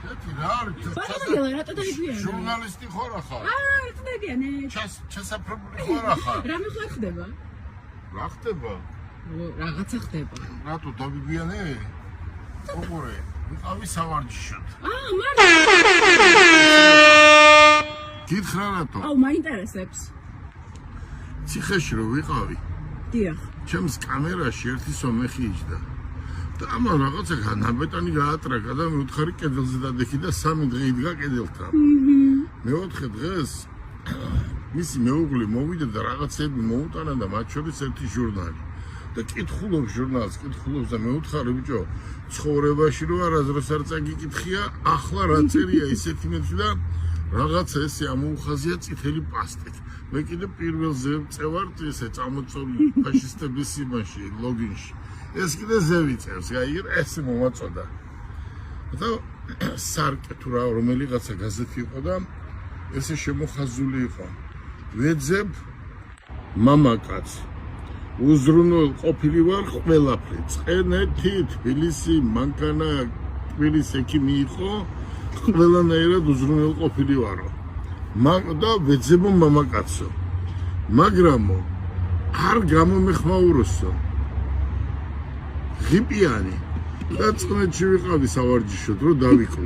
რატო დაიგვიანე? ჟურნალისტი ხარ ახლა? რატო დაიგვიანე? ჩასაფრებული ხარ ახლა? რა ხდება? რა ხდება? რაღაცა ხდება. რატო დავიგვიანე? როგორ? ვიყავი სავარჯიშოდ. მარტო. გითხრა რატო? მაინტერესებს. ციხეში რო ვიყავი. დიახ. ჩემს კამერაში ერთი სომეხი იჯდა. და ამან რაღაცა განაბეტანი გაატრაკა და მეუთხარი კედელზე დადექი და 3 დღე იდგა კედელთან. მეოთხე დღეს მისი მეუღლე მოვიდა და რაღაცები მოუტანა და მათ შორის ერთი ჟურნალი. და კითხულობს ჟურნალს, კითხულობს და მეუთხარი ბიჭო, ცხოვრებაში რო არასდროს არ წაგიკითხია, ახლა რა წერია ისეთი მეცი და რაღაცა ესე ამოუხაზია წითელი პასტით. მე კიდე პირველზე წევარ ესე წამოწოლი ფაშისტების იმაში, ლოგინში. ეს კიდე ზევიწევს, გაიგე, ესე მომაწოდა. და სარკე თუ რა რომელიღაცა გაზეთი იყო და ესე შემოხაზული იყო. ვეძებ მამაკაც. უზრუნო ყოფილი ვარ ყველაფერი. წყენეთი, თბილისი, მანქანა, თბილისი ექიმი იყო. ყველანაირად უზრუნო ყოფილი ვარო. და ვეძებო მამაკაცო. მაგრამო არ გამომეხმაუროსო. ღიპიანი და წყნეთში ვიყავი სავარჯიშოდ, რომ დავიკლო.